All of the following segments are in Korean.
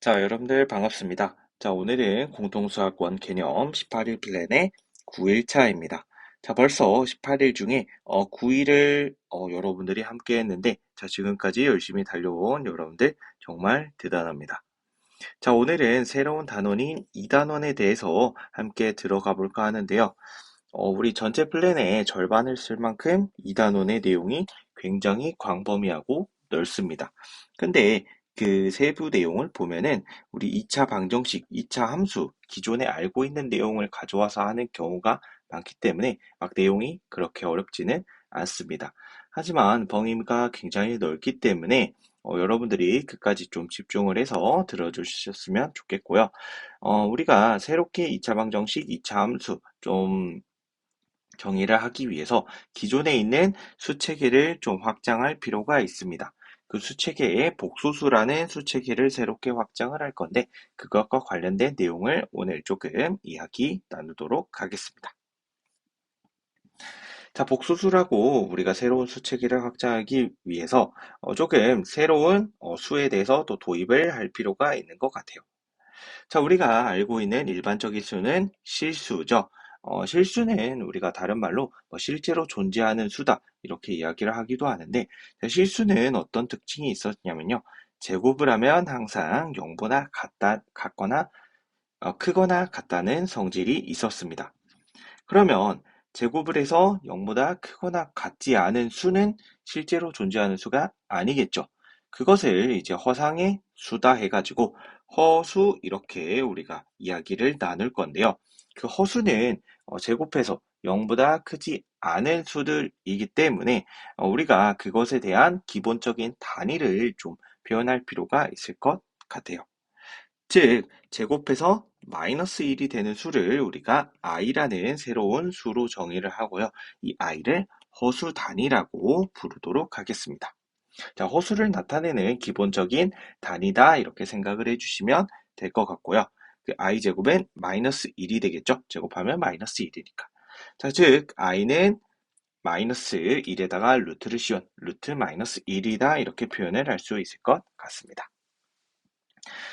자, 여러분들 반갑습니다. 자, 오늘은 공통수학원 개념 18일 플랜의 9일차입니다. 자, 벌써 18일 중에 9일을 여러분들이 함께 했는데, 자, 지금까지 열심히 달려온 여러분들 정말 대단합니다. 자, 오늘은 새로운 단원인 2단원에 대해서 함께 들어가 볼까 하는데요. 우리 전체 플랜의 절반을 쓸 만큼 2단원의 내용이 굉장히 광범위하고 넓습니다. 근데 그 세부 내용을 보면은 우리 2차 방정식, 2차 함수, 기존에 알고 있는 내용을 가져와서 하는 경우가 많기 때문에 막 내용이 그렇게 어렵지는 않습니다. 하지만 범위가 굉장히 넓기 때문에 여러분들이 끝까지 좀 집중을 해서 들어주셨으면 좋겠고요. 우리가 새롭게 2차 방정식, 2차 함수 좀 정의를 하기 위해서 기존에 있는 수체계를 좀 확장할 필요가 있습니다. 그 수체계의 복소수라는 수체계를 새롭게 확장을 할 건데 그것과 관련된 내용을 오늘 조금 이야기 나누도록 하겠습니다. 자, 복소수라고 우리가 새로운 수체계를 확장하기 위해서 조금 새로운 수에 대해서 또 도입을 할 필요가 있는 것 같아요. 자, 우리가 알고 있는 일반적인 수는 실수죠. 실수는 우리가 다른 말로 실제로 존재하는 수다 이렇게 이야기를 하기도 하는데 실수는 어떤 특징이 있었냐면요. 제곱을 하면 항상 0보다 같거나 크거나 같다는 성질이 있었습니다. 그러면 제곱을 해서 0보다 크거나 같지 않은 수는 실제로 존재하는 수가 아니겠죠. 그것을 이제 허상의 수다 해가지고 허수 이렇게 우리가 이야기를 나눌 건데요. 그 허수는 제곱해서 0보다 크지 않은 수들이기 때문에 우리가 그것에 대한 기본적인 단위를 좀 표현할 필요가 있을 것 같아요. 즉, 제곱해서 마이너스 1이 되는 수를 우리가 i라는 새로운 수로 정의를 하고요. 이 i를 허수 단위라고 부르도록 하겠습니다. 자, 허수를 나타내는 기본적인 단위다 이렇게 생각을 해주시면 될 것 같고요. 그 i 제곱은 마이너스 1이 되겠죠. 제곱하면 마이너스 1이니까. 자, 즉 i는 마이너스 1에다가 루트를 씌운 루트 마이너스 1이다 이렇게 표현을 할 수 있을 것 같습니다.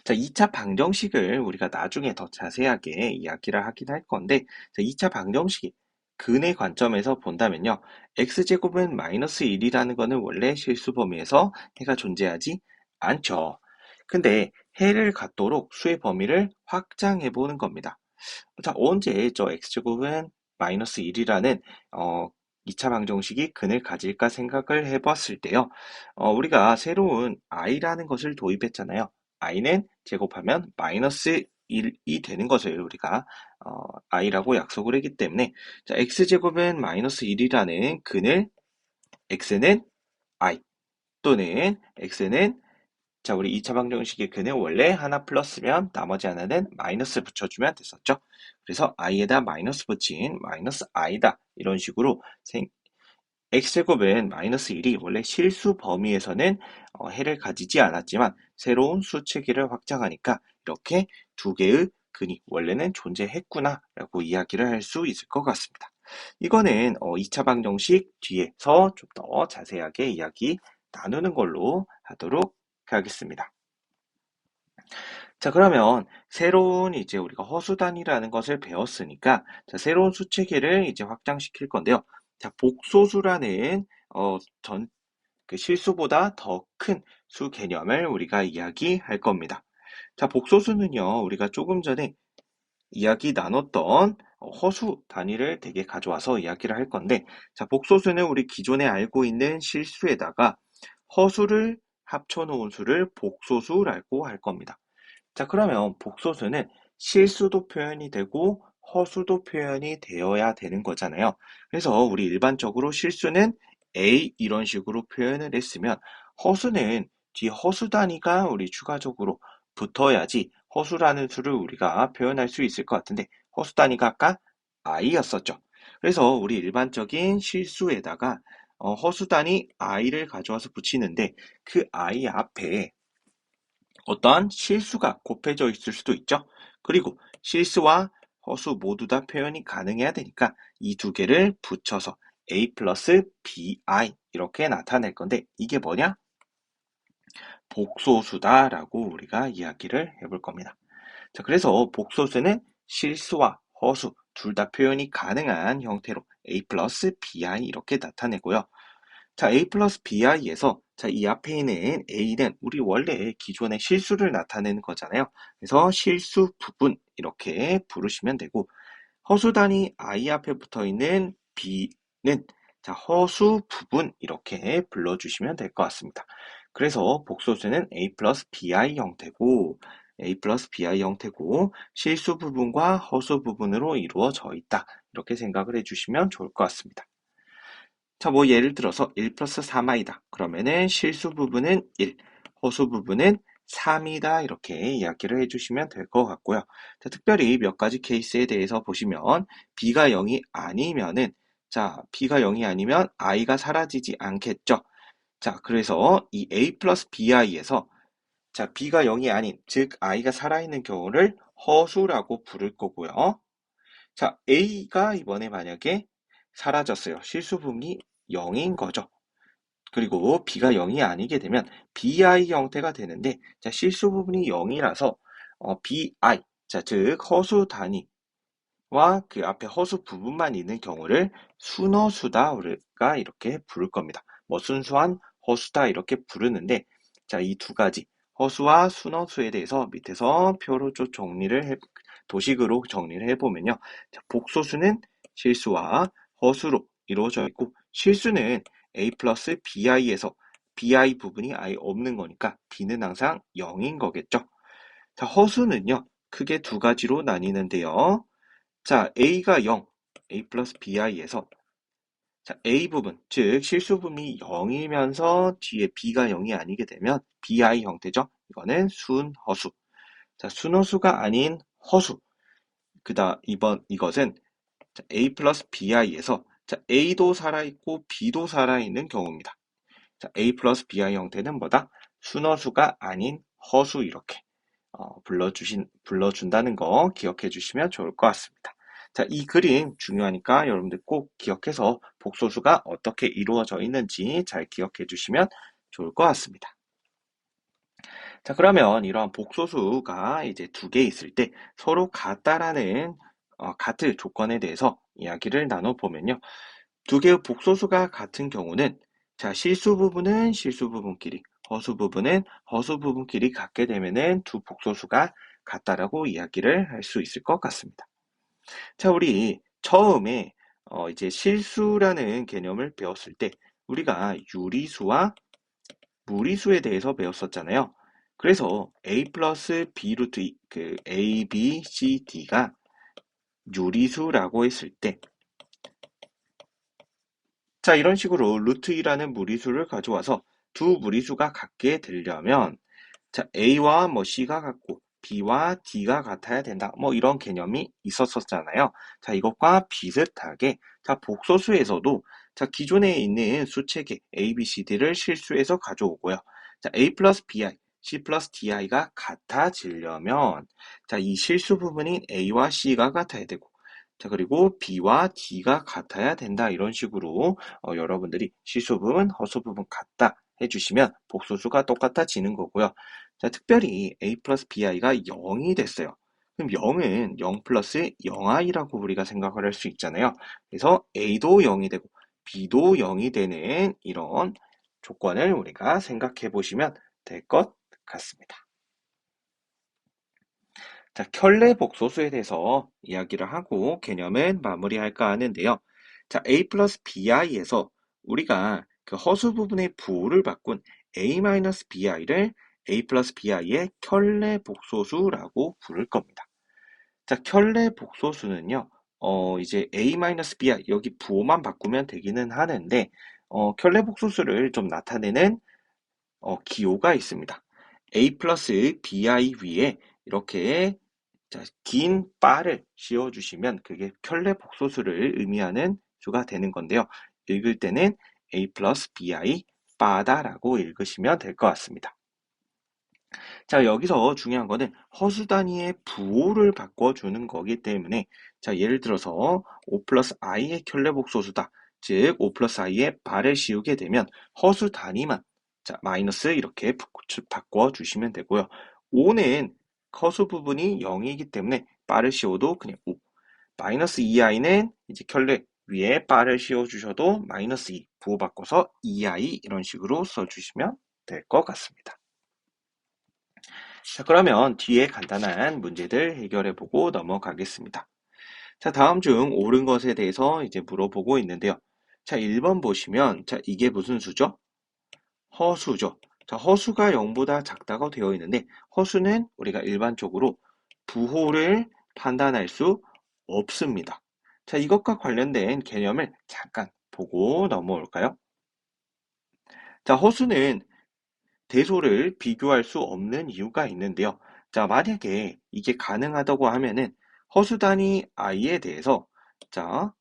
자, 2차 방정식을 우리가 나중에 더 자세하게 이야기를 하긴 할 건데, 자, 2차 방정식이 근의 관점에서 본다면요. x제곱은 마이너스 1이라는 거는 원래 실수 범위에서 해가 존재하지 않죠. 근데 해를 갖도록 수의 범위를 확장해 보는 겁니다. 자, 언제 저 x제곱은 마이너스 1이라는 2차 방정식이 근을 가질까 생각을 해봤을 때요. 우리가 새로운 i라는 것을 도입했잖아요. i는 제곱하면 마이너스 1이 되는 것을 우리가 i라고 약속을 했기 때문에 자, x제곱은 마이너스 1이라는 근을 x는 i 또는 x는 자, 우리 2차 방정식의 근을 원래 하나 플러스면 나머지 하나는 마이너스 붙여주면 됐었죠. 그래서 i에다 마이너스 붙인 마이너스 i다. 이런 식으로 x제곱은 마이너스 1이 원래 실수 범위에서는 해를 가지지 않았지만 새로운 수체계를 확장하니까 이렇게 두 개의 근이 원래는 존재했구나 라고 이야기를 할 수 있을 것 같습니다. 이거는 2차 방정식 뒤에서 좀 더 자세하게 이야기 나누는 걸로 하도록 하겠습니다. 자, 그러면 새로운 이제 우리가 허수단위라는 것을 배웠으니까 자, 새로운 수체계를 이제 확장시킬 건데요. 자, 복소수라는 전 그 실수보다 더 큰 수 개념을 우리가 이야기할 겁니다. 자, 복소수는요. 우리가 조금 전에 이야기 나눴던 허수 단위를 되게 가져와서 이야기를 할 건데 자, 복소수는 우리 기존에 알고 있는 실수에다가 허수를 합쳐놓은 수를 복소수라고 할 겁니다. 자, 그러면 복소수는 실수도 표현이 되고 허수도 표현이 되어야 되는 거잖아요. 그래서 우리 일반적으로 실수는 A 이런 식으로 표현을 했으면 허수는 뒤 허수 단위가 우리 추가적으로 붙어야지 허수라는 수를 우리가 표현할 수 있을 것 같은데 허수 단위가 아까 i였었죠. 그래서 우리 일반적인 실수에다가 허수 단위 i를 가져와서 붙이는데 그 i 앞에 어떠한 실수가 곱해져 있을 수도 있죠. 그리고 실수와 허수 모두 다 표현이 가능해야 되니까 이 두 개를 붙여서 a 플러스 bi 이렇게 나타낼 건데 이게 뭐냐? 복소수다라고 우리가 이야기를 해볼 겁니다. 자, 그래서 복소수는 실수와 허수 둘 다 표현이 가능한 형태로 a 플러스 bi 이렇게 나타내고요. 자, a 플러스 bi에서 자, 이 앞에 있는 a는 우리 원래 기존의 실수를 나타내는 거잖아요. 그래서 실수 부분 이렇게 부르시면 되고, 허수 단위 i 앞에 붙어 있는 b는 자, 허수 부분 이렇게 불러주시면 될 것 같습니다. 그래서 복소수는 a 플러스 bi 형태고, 실수 부분과 허수 부분으로 이루어져 있다. 이렇게 생각을 해주시면 좋을 것 같습니다. 자, 뭐 예를 들어서 1 플러스 3i다. 그러면은 실수 부분은 1, 허수 부분은 3이다. 이렇게 이야기를 해주시면 될 것 같고요. 자, 특별히 몇 가지 케이스에 대해서 보시면 b가 0이 아니면은 자, b가 0이 아니면 i가 사라지지 않겠죠. 자, 그래서 이 a 플러스 bi에서 자, b가 0이 아닌, 즉 i가 살아있는 경우를 허수라고 부를 거고요. 자, a가 이번에 만약에 사라졌어요. 실수 부분이 0인 거죠. 그리고 b가 0이 아니게 되면 bi 형태가 되는데, 자, 실수 부분이 0이라서 bi, 자, 즉 허수 단위와 그 앞에 허수 부분만 있는 경우를 순허수다 우리가 이렇게 부를 겁니다. 뭐 순수한 허수다 이렇게 부르는데, 자, 이 두 가지 허수와 순허수에 대해서 밑에서 표로 좀 도식으로 정리를 해보면요. 자, 복소수는 실수와 허수로 이루어져 있고, 실수는 a 플러스 bi에서 bi 부분이 아예 없는 거니까 b는 항상 0인 거겠죠. 자, 허수는요, 크게 두 가지로 나뉘는데요. 자, a가 0, a 플러스 bi에서 자, a 부분, 즉 실수 부분이 0이면서 뒤에 b가 0이 아니게 되면 bi 형태죠. 이거는 순허수. 자, 순허수가 아닌 허수. 이것은 a 플러스 bi에서 자, a도 살아있고 b도 살아있는 경우입니다. 자, a 플러스 bi 형태는 뭐다? 순허수가 아닌 허수 이렇게 불러준다는 거 기억해 주시면 좋을 것 같습니다. 자, 이 그림 중요하니까 여러분들 꼭 기억해서 복소수가 어떻게 이루어져 있는지 잘 기억해 주시면 좋을 것 같습니다. 자, 그러면 이러한 복소수가 이제 두 개 있을 때 서로 같다라는 같을 조건에 대해서 이야기를 나눠보면요. 두 개의 복소수가 같은 경우는 자, 실수 부분은 실수 부분끼리, 허수 부분은 허수 부분끼리 같게 되면은 두 복소수가 같다라고 이야기를 할 수 있을 것 같습니다. 자, 우리 처음에 이제 실수라는 개념을 배웠을 때 우리가 유리수와 무리수에 대해서 배웠었잖아요. 그래서 a 플러스 b 루트 그 a, b, c, d가 유리수라고 했을 때 자, 이런 식으로 루트 2라는 무리수를 가져와서 두 무리수가 같게 되려면 자, A와 뭐 C가 같고 B와 D가 같아야 된다. 뭐 이런 개념이 있었었잖아요. 자, 이것과 비슷하게 자, 복소수에서도 자, 기존에 있는 수체계 A, B, C, D를 실수해서 가져오고요. 자, A 플러스 BI, C 플러스 DI가 같아지려면 자, 이 실수 부분인 A와 C가 같아야 되고 자, 그리고 B와 D가 같아야 된다. 이런 식으로 여러분들이 실수 부분, 허수 부분 같다 해주시면 복소수가 똑같아지는 거고요. 자, 특별히 a 플러스 bi가 0이 됐어요. 그럼 0은 0 플러스 0i라고 우리가 생각을 할 수 있잖아요. 그래서 a도 0이 되고 b도 0이 되는 이런 조건을 우리가 생각해 보시면 될 것 같습니다. 자, 켤레 복소수에 대해서 이야기를 하고 개념은 마무리할까 하는데요. 자, a 플러스 bi에서 우리가 그 허수 부분의 부호를 바꾼 a-bi를 a 플러스 bi의 켤레 복소수라고 부를 겁니다. 자, 켤레 복소수는요, 이제 a-bi 여기 부호만 바꾸면 되기는 하는데, 켤레 복소수를 좀 나타내는 기호가 있습니다. a 플러스 bi 위에 이렇게 자, 긴 바를 씌워주시면 그게 켤레 복소수를 의미하는 수가 되는 건데요. 읽을 때는 a 플러스 bi 바다라고 읽으시면 될 것 같습니다. 자, 여기서 중요한 거는 허수 단위의 부호를 바꿔주는 거기 때문에 자, 예를 들어서 5 플러스 i의 켤레 복소수다. 즉, 5 플러스 i의 바를 씌우게 되면 허수 단위만 자, 마이너스 이렇게 바꿔주시면 되고요. 5는 허수 부분이 0이기 때문에 바를 씌워도 그냥 5. 마이너스 2i는 이제 켤레 위에 바를 씌워주셔도 마이너스 2 부호 바꿔서 2i 이런 식으로 써주시면 될 것 같습니다. 자, 그러면 뒤에 간단한 문제들 해결해보고 넘어가겠습니다. 자, 다음 중 옳은 것에 대해서 이제 물어보고 있는데요. 자, 1번 보시면, 자, 이게 무슨 수죠? 허수죠. 자, 허수가 0보다 작다고 되어 있는데, 허수는 우리가 일반적으로 부호를 판단할 수 없습니다. 자, 이것과 관련된 개념을 잠깐 보고 넘어올까요? 자, 허수는 대소를 비교할 수 없는 이유가 있는데요. 자, 만약에 이게 가능하다고 하면은 허수 단위 i에 대해서 자,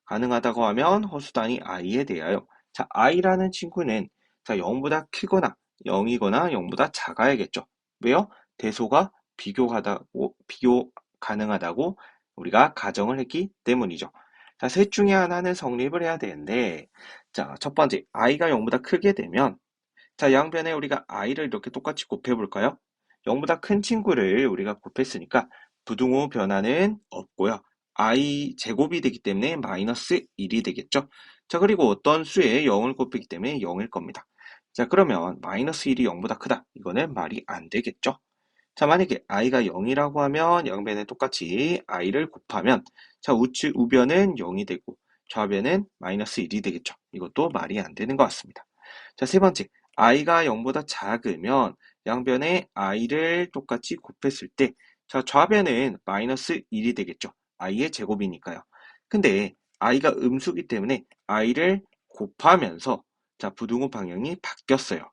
가능하다고 하면 허수 단위 i에 대하여 자, i라는 친구는 자, 0보다 크거나 0이거나 0보다 작아야겠죠. 왜요? 대소가 비교 가능하다고 우리가 가정을 했기 때문이죠. 자, 셋 중에 하나는 성립을 해야 되는데 자, 첫 번째 i가 0보다 크게 되면 자, 양변에 우리가 i를 이렇게 똑같이 곱해볼까요? 0보다 큰 친구를 우리가 곱했으니까 부등호 변화는 없고요. i 제곱이 되기 때문에 마이너스 1이 되겠죠? 자, 그리고 어떤 수에 0을 곱했기 때문에 0일 겁니다. 자, 그러면 마이너스 1이 0보다 크다. 이거는 말이 안 되겠죠? 자, 만약에 i가 0이라고 하면 양변에 똑같이 i를 곱하면 자, 우변은 0이 되고 좌변은 마이너스 1이 되겠죠? 이것도 말이 안 되는 것 같습니다. 자, 세 번째, i가 0보다 작으면 양변에 i를 똑같이 곱했을 때, 자, 좌변은 마이너스 1이 되겠죠. i의 제곱이니까요. 근데 i가 음수기 때문에 i를 곱하면서 자, 부등호 방향이 바뀌었어요.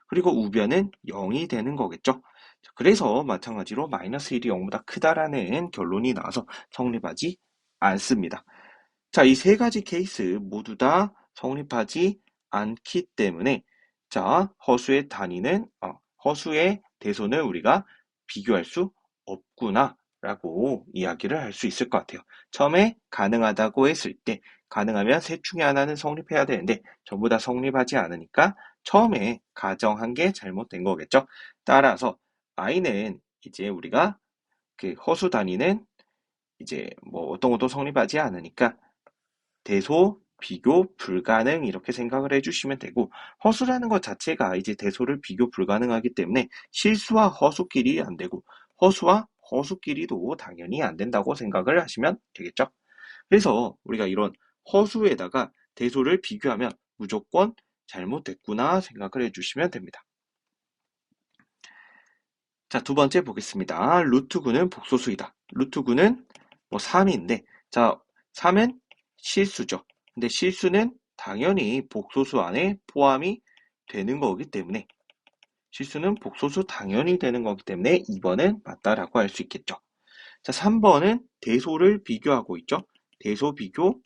그리고 우변은 0이 되는 거겠죠. 자, 그래서 마찬가지로 마이너스 1이 0보다 크다라는 결론이 나와서 성립하지 않습니다. 자, 이 세 가지 케이스 모두 다 성립하지 않기 때문에 자, 허수의 대소는 우리가 비교할 수 없구나 라고 이야기를 할 수 있을 것 같아요. 처음에 가능하다고 했을 때 가능하면 셋 중에 하나는 성립해야 되는데 전부 다 성립하지 않으니까 처음에 가정한 게 잘못된 거겠죠. 따라서 i는 이제 우리가 그 허수 단위는 이제 뭐 어떤 것도 성립하지 않으니까 대소, 비교, 불가능 이렇게 생각을 해주시면 되고 허수라는 것 자체가 이제 대소를 비교 불가능하기 때문에 실수와 허수끼리 안 되고 허수와 허수끼리도 당연히 안 된다고 생각을 하시면 되겠죠. 그래서 우리가 이런 허수에다가 대소를 비교하면 무조건 잘못됐구나 생각을 해주시면 됩니다. 자, 두 번째 보겠습니다. 루트 9는 복소수이다. 루트 9는 뭐 3인데 자, 3은 실수죠. 근데 실수는 당연히 복소수 안에 포함이 되는 거기 때문에 실수는 복소수 당연히 되는 거기 때문에 2번은 맞다라고 할 수 있겠죠. 자, 3번은 대소를 비교하고 있죠. 대소 비교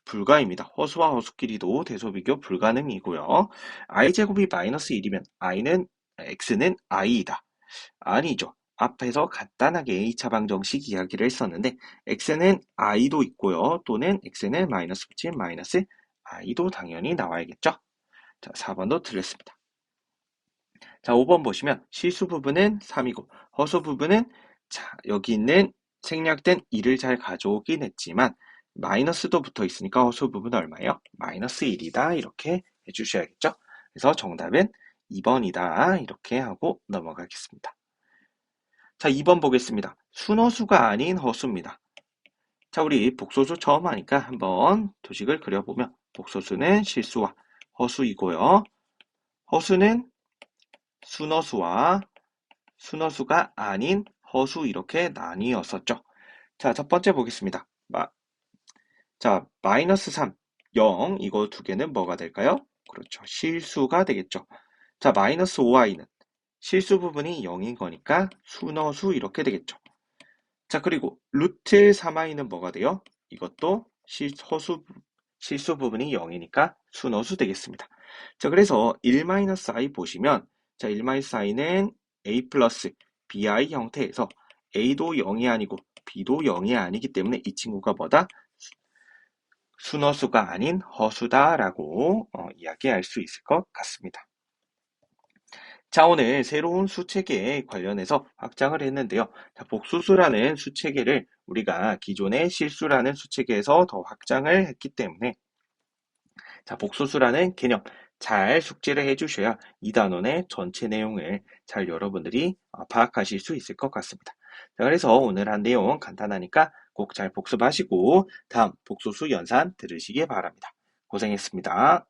불가입니다. 허수와 허수끼리도 대소 비교 불가능이고요. i제곱이 마이너스 1이면 x는 i이다. 아니죠. 앞에서 간단하게 2차 방정식 이야기를 했었는데 x는 i도 있고요. 또는 x는 마이너스 붙인 마이너스 i도 당연히 나와야겠죠. 자, 4번도 틀렸습니다. 자, 5번 보시면 실수 부분은 3이고 허수 부분은 자, 여기 있는 생략된 2를 잘 가져오긴 했지만 마이너스도 붙어 있으니까 허수 부분은 얼마예요? 마이너스 1이다. 이렇게 해주셔야겠죠. 그래서 정답은 2번이다. 이렇게 하고 넘어가겠습니다. 자, 2번 보겠습니다. 순허수가 아닌 허수입니다. 자, 우리 복소수 처음 하니까 한번 도식을 그려보면 복소수는 실수와 허수이고요. 허수는 순허수와 순허수가 아닌 허수 이렇게 나뉘었었죠. 자, 첫 번째 보겠습니다. 자, 마이너스 3, 0 이거 두 개는 뭐가 될까요? 그렇죠. 실수가 되겠죠. 자, 마이너스 5i는 실수 부분이 0인 거니까 순허수 이렇게 되겠죠. 자, 그리고 루트 3i는 뭐가 돼요? 이것도 실수 부분이 0이니까 순허수 되겠습니다. 자, 그래서 1-i 보시면 자, 1-i는 a 플러스 bi 형태에서 a도 0이 아니고 b도 0이 아니기 때문에 이 친구가 뭐다? 순허수가 아닌 허수다라고 이야기할 수 있을 것 같습니다. 자, 오늘 새로운 수체계에 관련해서 확장을 했는데요. 자, 복수수라는 수체계를 우리가 기존의 실수라는 수체계에서 더 확장을 했기 때문에 자, 복수수라는 개념 잘 숙지를 해주셔야 이 단원의 전체 내용을 잘 여러분들이 파악하실 수 있을 것 같습니다. 자, 그래서 오늘 한 내용 간단하니까 꼭 잘 복습하시고 다음 복수수 연산 들으시기 바랍니다. 고생했습니다.